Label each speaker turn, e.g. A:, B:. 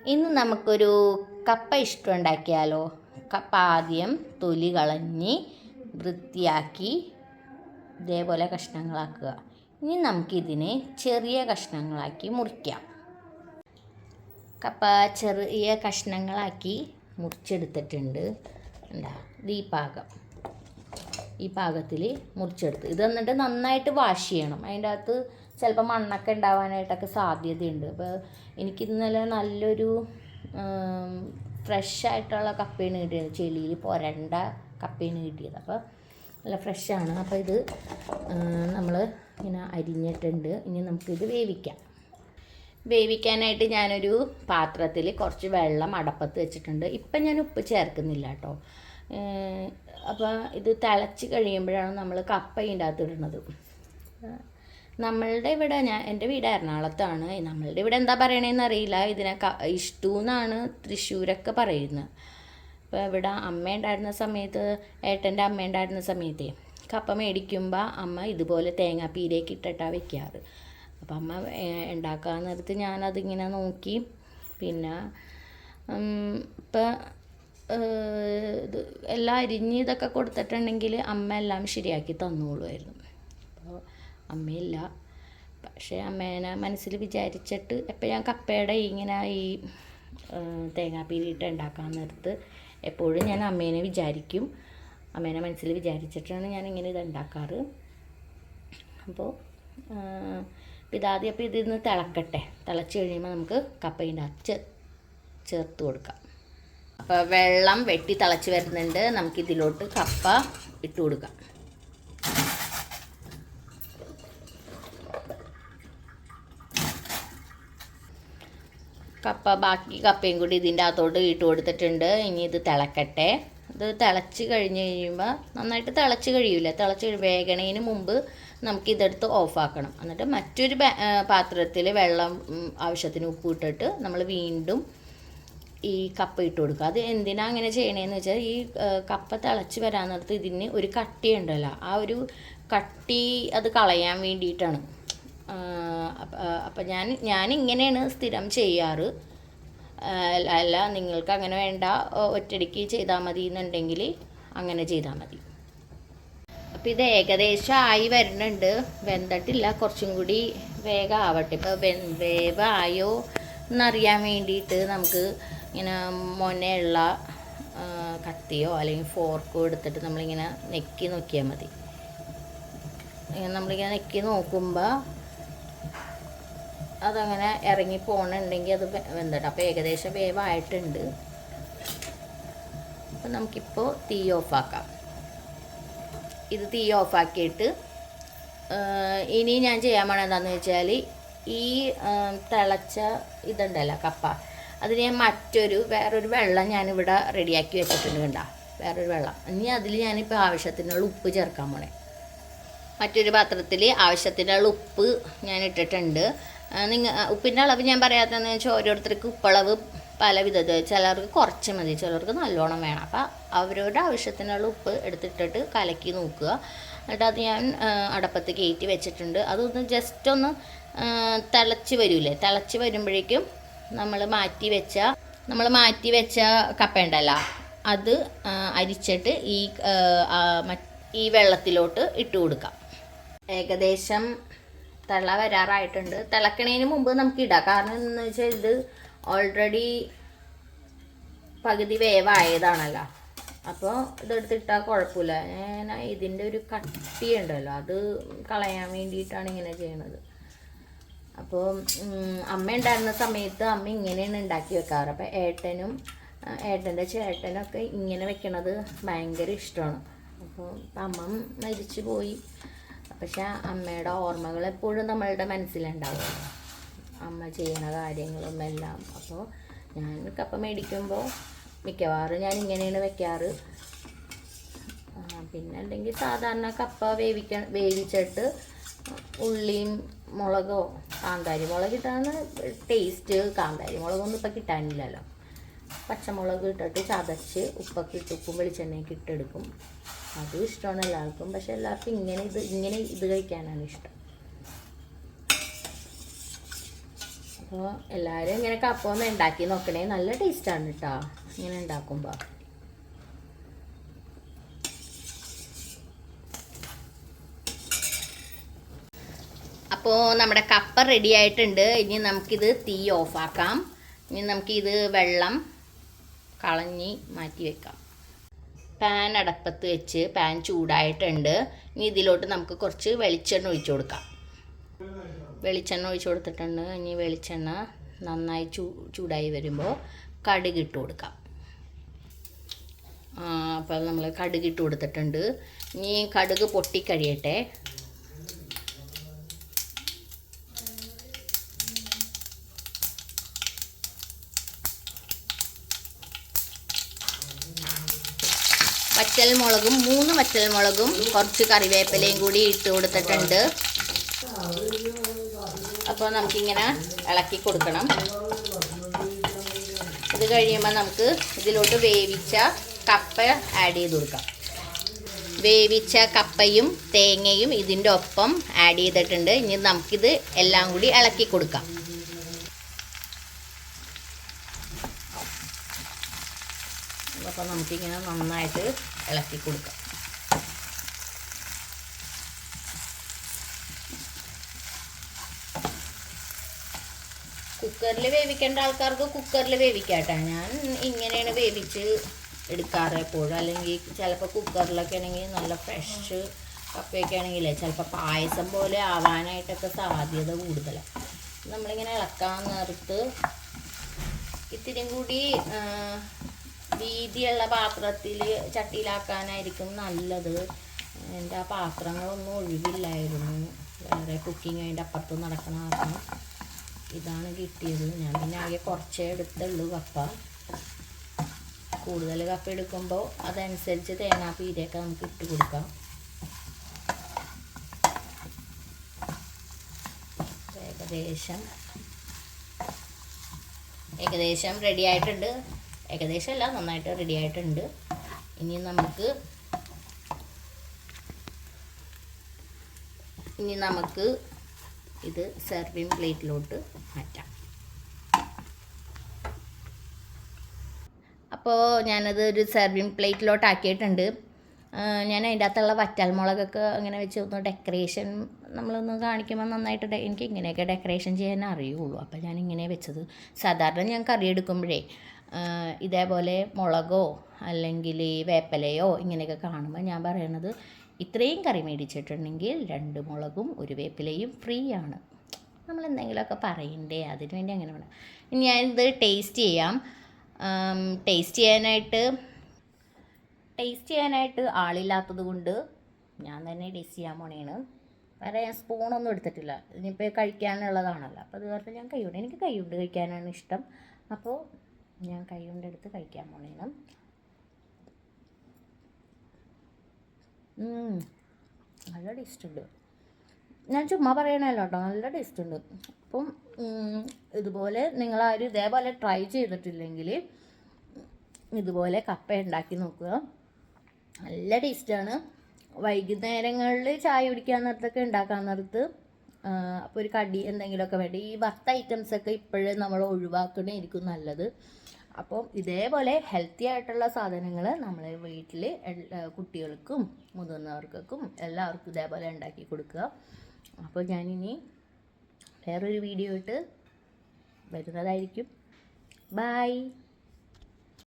A: ഇന്ന് നമുക്കൊരു കപ്പ ഇഷ്ടം ഉണ്ടാക്കിയാലോ. കപ്പ ആദ്യം തൊലി കളഞ്ഞ് വൃത്തിയാക്കി ഇതേപോലെ കഷ്ണങ്ങളാക്കുക. ഇനി നമുക്കിതിനെ ചെറിയ കഷ്ണങ്ങളാക്കി മുറിക്കാം. കപ്പ ചെറിയ കഷ്ണങ്ങളാക്കി മുറിച്ചെടുത്തിട്ടുണ്ട്. എന്താ ഇത് ഈ പാകത്തിൽ മുറിച്ചെടുത്ത് ഇത് എന്നിട്ട് നന്നായിട്ട് വാഷ് ചെയ്യണം. അതിൻ്റെ അകത്ത് ചിലപ്പോൾ മണ്ണൊക്കെ ഉണ്ടാവാനായിട്ടൊക്കെ സാധ്യതയുണ്ട്. അപ്പോൾ എനിക്ക് ഇന്നലെ നല്ലൊരു ഫ്രഷായിട്ടുള്ള കപ്പയാണ് കിട്ടിയത്. ചെളിയിൽ പുരണ്ട കപ്പയാണ് കിട്ടിയത്. അപ്പോൾ നല്ല ഫ്രഷാണ്. അപ്പോൾ ഇത് നമ്മൾ ഇങ്ങനെ അരിഞ്ഞിട്ടുണ്ട്. ഇനി നമുക്കിത് വേവിക്കാനായിട്ട് ഞാനൊരു പാത്രത്തിൽ കുറച്ച് വെള്ളം അടപ്പത്ത് വെച്ചിട്ടുണ്ട്. ഇപ്പം ഞാൻ ഉപ്പ് ചേർക്കുന്നില്ല കേട്ടോ. അപ്പോൾ ഇത് തിളച്ച് കഴിയുമ്പോഴാണ് നമ്മൾ കപ്പ ഇതിൻ്റെ അകത്ത് ഇടുന്നത്. നമ്മളുടെ ഇവിടെ എൻ്റെ വീട് എറണാകുളത്താണ്. നമ്മളുടെ ഇവിടെ എന്താ പറയണതെന്ന് അറിയില്ല. ഇതിനെ ഇഷ്ടു എന്നാണ് തൃശ്ശൂരൊക്കെ പറയുന്നത്. അപ്പോൾ ഇവിടെ അമ്മ ഉണ്ടായിരുന്ന സമയത്ത്, ഏട്ടൻ്റെ അമ്മ ഉണ്ടായിരുന്ന സമയത്തേ കപ്പ മേടിക്കുമ്പോൾ അമ്മ ഇതുപോലെ തേങ്ങാപ്പീരയൊക്കെ ഇട്ടിട്ടാണ് വെക്കാറ്. അപ്പം അമ്മ ഉണ്ടാക്കാൻ നേരത്ത് ഞാനതിങ്ങനെ നോക്കി. പിന്നെ ഇപ്പം ഇത് എല്ലാം അരിഞ്ഞ് ഇതൊക്കെ കൊടുത്തിട്ടുണ്ടെങ്കിൽ അമ്മ എല്ലാം ശരിയാക്കി തന്നോളുമായിരുന്നു. അപ്പോൾ അമ്മയില്ല. പക്ഷേ അമ്മേനെ മനസ്സിൽ വിചാരിച്ചിട്ട് എപ്പോൾ ഞാൻ കപ്പയുടെ ഇങ്ങനെ ഈ തേങ്ങാപ്പീരിയിട്ട് ഉണ്ടാക്കാൻ നേരത്ത് എപ്പോഴും ഞാൻ അമ്മേനെ വിചാരിക്കും. അമ്മേനെ മനസ്സിൽ വിചാരിച്ചിട്ടാണ് ഞാനിങ്ങനെ ഇത് ഉണ്ടാക്കാറ്. അപ്പോൾ ഇതാദ്യം അപ്പോൾ ഇതിന്ന് തിളക്കട്ടെ. തിളച്ച് കഴിയുമ്പോൾ നമുക്ക് കപ്പയിൻ്റെ അകത്ത് ചേർത്ത് കൊടുക്കാം. അപ്പോൾ വെള്ളം വെട്ടി തിളച്ച് വരുന്നുണ്ട്. നമുക്കിതിലോട്ട് കപ്പ ഇട്ട് കൊടുക്കാം. ബാക്കി കപ്പയും കൂടി ഇതിൻ്റെ അകത്തോട്ട് ഇട്ട് കൊടുത്തിട്ടുണ്ട്. ഇനി ഇത് തിളക്കട്ടെ. ഇത് തിളച്ച് കഴിഞ്ഞ് കഴിയുമ്പോൾ നന്നായിട്ട് തിളച്ച് കഴിയില്ല. വേഗണതിന് മുമ്പ് നമുക്കിതെടുത്ത് ഓഫാക്കണം. എന്നിട്ട് മറ്റൊരു പാത്രത്തിൽ വെള്ളം ആവശ്യത്തിന് ഉപ്പ് ഇട്ടിട്ട് നമ്മൾ വീണ്ടും ഈ കപ്പ ഇട്ട് കൊടുക്കുക. അത് എന്തിനാ അങ്ങനെ ചെയ്യണേന്ന് വെച്ചാൽ ഈ കപ്പ തിളച്ച് വരാൻ നേരത്ത് ഇതിന് ഒരു കട്ടി ഉണ്ടല്ലോ, ആ ഒരു കട്ടി അത് കളയാൻ വേണ്ടിയിട്ടാണ്. അപ്പം ഞാനിങ്ങനെയാണ് സ്ഥിരം ചെയ്യാറ്. അല്ല നിങ്ങൾക്ക് അങ്ങനെ വേണ്ട, ഒറ്റയടിക്ക് ചെയ്താൽ മതി എന്നുണ്ടെങ്കിൽ അങ്ങനെ ചെയ്താൽ മതി. അപ്പോൾ ഇത് ഏകദേശം ആയി വരുന്നുണ്ട്. വെന്തിട്ടില്ല, കുറച്ചും കൂടി വേഗം ആവട്ടെ. ഇപ്പോൾ വേവായോ എന്നറിയാൻ വേണ്ടിയിട്ട് നമുക്ക് ഇങ്ങനെ മൊനയുള്ള കത്തിയോ അല്ലെങ്കിൽ ഫോർക്കോ എടുത്തിട്ട് നമ്മളിങ്ങനെ നെക്കി നോക്കിയാൽ മതി. നമ്മളിങ്ങനെ നെക്കി നോക്കുമ്പോൾ അതങ്ങനെ ഇറങ്ങി പോകണമെന്നുണ്ടെങ്കിൽ അത് വെന്തട്ടെ. അപ്പോൾ ഏകദേശം വേവായിട്ടുണ്ട്. അപ്പോൾ നമുക്കിപ്പോൾ തീ ഓഫാക്കാം. ഇത് തീ ഓഫാക്കിയിട്ട് ഇനി ഞാൻ ചെയ്യാൻ പോണത് എന്താണെന്ന് വെച്ചാൽ ഈ തിളച്ച ഇതുണ്ടല്ലോ കപ്പ, അതിന് ഞാൻ വേറൊരു വെള്ളം ഞാനിവിടെ റെഡിയാക്കി വെച്ചിട്ടുണ്ട്. കണ്ടോ, വേറൊരു വെള്ളം. ഇനി അതിൽ ഞാനിപ്പോൾ ആവശ്യത്തിനുള്ള ഉപ്പ് ചേർക്കാൻ പോണേ. മറ്റൊരു പാത്രത്തിൽ ആവശ്യത്തിനുള്ള ഉപ്പ് ഞാൻ ഇട്ടിട്ടുണ്ട്. ഉപ്പിൻ്റെ അളവ് ഞാൻ പറയാത്തതെന്ന് വെച്ചാൽ ഓരോരുത്തർക്ക് ഉപ്പളവ് പല വിധത്തിൽ. ചിലർക്ക് കുറച്ച് മതി, ചിലർക്ക് നല്ലോണം വേണം. അപ്പോൾ അവരവരുടെ ആവശ്യത്തിനുള്ള ഉപ്പ് എടുത്തിട്ടിട്ട് കലക്കി നോക്കുക. എന്നിട്ട് അത് ഞാൻ അടപ്പത്ത് കയറ്റി വെച്ചിട്ടുണ്ട്. അതൊന്ന് ജസ്റ്റ് ഒന്ന് തിളച്ച് വരില്ലേ, തിളച്ച് വരുമ്പോഴേക്കും നമ്മൾ മാറ്റി വെച്ച കപ്പ ഉണ്ടല്ലോ, അത് അരിച്ചിട്ട് ഈ വെള്ളത്തിലോട്ട് ഇട്ട് കൊടുക്കാം. ഏകദേശം തിള വരാറായിട്ടുണ്ട്. തിളക്കണതിന് മുമ്പ് നമുക്ക് ഇടാം. കാരണം എന്താണെന്ന് വെച്ചാൽ ഇത് ഓൾറെഡി പകുതി വേവായതാണല്ലോ. അപ്പോൾ ഇതെടുത്തിട്ടാൽ കുഴപ്പമില്ല. ഞാൻ ഇതിൻ്റെ ഒരു കട്ടിയുണ്ടല്ലോ, അത് കളയാൻ വേണ്ടിയിട്ടാണ് ഇങ്ങനെ ചെയ്യണത്. അപ്പോൾ അമ്മ ഉണ്ടായിരുന്ന സമയത്ത് അമ്മ ഇങ്ങനെയാണ് ഉണ്ടാക്കി വെക്കാറ്. അപ്പോൾ ഏട്ടൻ്റെ ചേട്ടനൊക്കെ ഇങ്ങനെ വെക്കണത് ഭയങ്കര ഇഷ്ടമാണ്. അപ്പോൾ അമ്മ മരിച്ചു പോയി. പക്ഷെ അമ്മയുടെ ഓർമ്മകൾ എപ്പോഴും നമ്മളുടെ മനസ്സിലുണ്ടാവുമല്ലോ, അമ്മ ചെയ്യുന്ന കാര്യങ്ങളും എല്ലാം. അപ്പോൾ ഞാൻ കപ്പ മേടിക്കുമ്പോൾ മിക്കവാറും ഞാൻ ഇങ്ങനെയാണ് വെക്കാറ്. പിന്നെ അല്ലെങ്കിൽ സാധാരണ കപ്പ വേവിച്ചിട്ട് ഉള്ളിയും മുളകോ, കാന്താരി മുളക് ഇട്ടാണ് ടേസ്റ്റ്. കാന്താരി മുളകൊന്നും ഇപ്പം കിട്ടാനില്ലല്ലോ. പച്ചമുളക് ഇട്ടിട്ട് ചതച്ച് ഉപ്പും വെളിച്ചെണ്ണയൊക്കെ ഇട്ടെടുക്കും. അതും ഇഷ്ടമാണ് എല്ലാവർക്കും. പക്ഷെ എല്ലാവർക്കും ഇങ്ങനെ ഇത് കഴിക്കാനാണ് ഇഷ്ടം. അപ്പോൾ എല്ലാവരും ഇങ്ങനെ കപ്പ ഒന്ന് ഉണ്ടാക്കി നോക്കണേ, നല്ല ടേസ്റ്റാണ് കേട്ടോ ഇങ്ങനെ ഉണ്ടാക്കുമ്പോൾ. അപ്പോൾ നമ്മുടെ കപ്പ റെഡി ആയിട്ടുണ്ട്. ഇനി നമുക്കിത് തീ ഓഫാക്കാം. ഇനി നമുക്കിത് വെള്ളം കളഞ്ഞ് മാറ്റി വെക്കാം. പാൻ അടപ്പത്ത് വെച്ച് പാൻ ചൂടായിട്ടുണ്ട്. ഇനി ഇതിലോട്ട് നമുക്ക് കുറച്ച് വെളിച്ചെണ്ണ ഒഴിച്ചു കൊടുക്കാം. വെളിച്ചെണ്ണ ഒഴിച്ചു കൊടുത്തിട്ടുണ്ട്. ഇനി വെളിച്ചെണ്ണ നന്നായി ചൂടായി വരുമ്പോൾ കടുക് ഇട്ട് കൊടുക്കാം. അപ്പോൾ നമ്മൾ കടുക് ഇട്ട് കൊടുത്തിട്ടുണ്ട്. ഇനി കടുക് പൊട്ടിക്കഴിയട്ടെ. വറ്റൽമുളകും 3 വറ്റൽമുളകും കുറച്ച് കറിവേപ്പിലയും കൂടി ഇട്ട് കൊടുത്തിട്ടുണ്ട്. അപ്പോൾ നമുക്കിങ്ങനെ ഇളക്കി കൊടുക്കണം. ഇത് കഴിയുമ്പോൾ നമുക്ക് ഇതിലോട്ട് വേവിച്ച കപ്പ ആഡ് ചെയ്ത് കൊടുക്കാം. വേവിച്ച കപ്പയും തേങ്ങയും ഇതിൻ്റെ ഒപ്പം ആഡ് ചെയ്തിട്ടുണ്ട്. ഇനി നമുക്കിത് എല്ലാം കൂടി ഇളക്കി കൊടുക്കാം. അപ്പോൾ നമുക്കിങ്ങനെ നന്നായിട്ട് ഇളക്കി കൊടുക്കാം. കുക്കറിൽ വേവിക്കേണ്ട ആൾക്കാർക്ക് കുക്കറിൽ വേവിക്കാട്ടോ. ഞാൻ ഇങ്ങനെയാണ് വേവിച്ച് എടുക്കാറ് എപ്പോഴും. അല്ലെങ്കിൽ ചിലപ്പോൾ കുക്കറിലൊക്കെ ആണെങ്കിൽ നല്ല ഫ്രഷ് കപ്പയൊക്കെ ആണെങ്കിലേ ചിലപ്പോൾ പായസം പോലെ ആവാനായിട്ടൊക്കെ സാധ്യത കൂടുതലാണ്. നമ്മളിങ്ങനെ ഇളക്കാൻ നേരത്ത് ഇത്തിരി കൂടി വീതിയുള്ള പാത്രത്തിൽ ചട്ടിയിലാക്കാനായിരിക്കും നല്ലത്. എൻ്റെ ആ പാത്രങ്ങളൊന്നും ഒഴിവില്ലായിരുന്നു. വേറെ കുക്കിംഗ് അതിൻ്റെ അപ്പുറത്ത് നടക്കണ കാരണം ഇതാണ് കിട്ടിയത്. ഞാൻ പിന്നെ ആകെ കുറച്ചേ എടുത്തുള്ളൂ കപ്പ. കൂടുതൽ കപ്പ എടുക്കുമ്പോൾ അതനുസരിച്ച് തേങ്ങാപ്പീരയൊക്കെ നമുക്ക് ഇട്ട് കൊടുക്കാം. ഏകദേശം റെഡി ആയിട്ടുണ്ട്. ഏകദേശം അല്ല, നന്നായിട്ട് റെഡി ആയിട്ടുണ്ട്. ഇനി നമുക്ക് ഇത് സെർവിങ് പ്ലേറ്റിലോട്ട് മാറ്റാം. അപ്പോൾ ഞാനത് ഒരു സെർവിങ് പ്ലേറ്റിലോട്ട് ആക്കിയിട്ടുണ്ട്. ഞാൻ അതിൻ്റെ അകത്തുള്ള വറ്റൽമുളകൊക്കെ അങ്ങനെ വെച്ച് ഒന്ന് ഡെക്കറേഷൻ നമ്മളൊന്ന് കാണിക്കുമ്പോൾ നന്നായിട്ട് എനിക്ക് ഇങ്ങനെയൊക്കെ ഡെക്കറേഷൻ ചെയ്യാൻ അറിയുള്ളൂ. അപ്പോൾ ഞാൻ ഇങ്ങനെ വെച്ചത്. സാധാരണ ഞാൻ കറി എടുക്കുമ്പോഴേ ഇതേപോലെ മുളകോ അല്ലെങ്കിൽ വേപ്പിലയോ ഇങ്ങനെയൊക്കെ കാണുമ്പോൾ ഞാൻ പറയണത് ഇത്രയും കറി മേടിച്ചിട്ടുണ്ടെങ്കിൽ 2 മുളകും 1 വേപ്പിലയും ഫ്രീ ആണ്. നമ്മൾ എന്തെങ്കിലുമൊക്കെ പറയണ്ടേ, അതിനു വേണ്ടി അങ്ങനെ വേണം. ഇനി ഞാനിത് ടേസ്റ്റ് ചെയ്യാം. ടേസ്റ്റ് ചെയ്യാനായിട്ട് ആളില്ലാത്തത് കൊണ്ട് ഞാൻ തന്നെ ടേസ്റ്റ് ചെയ്യാൻ പോണേണ്. വേറെ ഞാൻ സ്പൂണൊന്നും എടുത്തിട്ടില്ല. ഇനിയിപ്പോൾ കഴിക്കാനുള്ളതാണല്ലോ. അപ്പോൾ അത് കാരണം ഞാൻ എനിക്ക് കൈകൊണ്ട് കഴിക്കാനാണ് ഇഷ്ടം. അപ്പോൾ ഞാൻ കൈകൊണ്ട് എടുത്ത് കഴിക്കാൻ പോണേണ്. നല്ല ടേസ്റ്റ് ഉണ്ട്. ഞാൻ ചുമ്മാ പറയണല്ലോ കേട്ടോ, നല്ല ടേസ്റ്റ് ഉണ്ട്. അപ്പം ഇതുപോലെ നിങ്ങളാരും ഇതേപോലെ ട്രൈ ചെയ്തിട്ടില്ലെങ്കിൽ ഇതുപോലെ കപ്പ ഉണ്ടാക്കി നോക്കുക. നല്ല ടേസ്റ്റാണ്. വൈകുന്നേരങ്ങളിൽ ചായ കുടിക്കാൻ നേരത്തൊക്കെ ഉണ്ടാക്കാൻ നേരത്ത് അപ്പോൾ ഒരു കടി എന്തെങ്കിലുമൊക്കെ വേണ്ടി ഈ വറുത്ത ഐറ്റംസൊക്കെ ഇപ്പോഴും നമ്മൾ ഒഴിവാക്കണമായിരിക്കും നല്ലത്. അപ്പോൾ ഇതേപോലെ ഹെൽത്തി ആയിട്ടുള്ള സാധനങ്ങൾ നമ്മൾ വീട്ടിൽ കുട്ടികൾക്കും മുതിർന്നവർക്കും എല്ലാവർക്കും ഇതേപോലെ ഉണ്ടാക്കി കൊടുക്കുക. അപ്പോൾ ഞാനിനി വേറൊരു വീഡിയോ ആയിട്ട് വരുന്നതായിരിക്കും. ബൈ.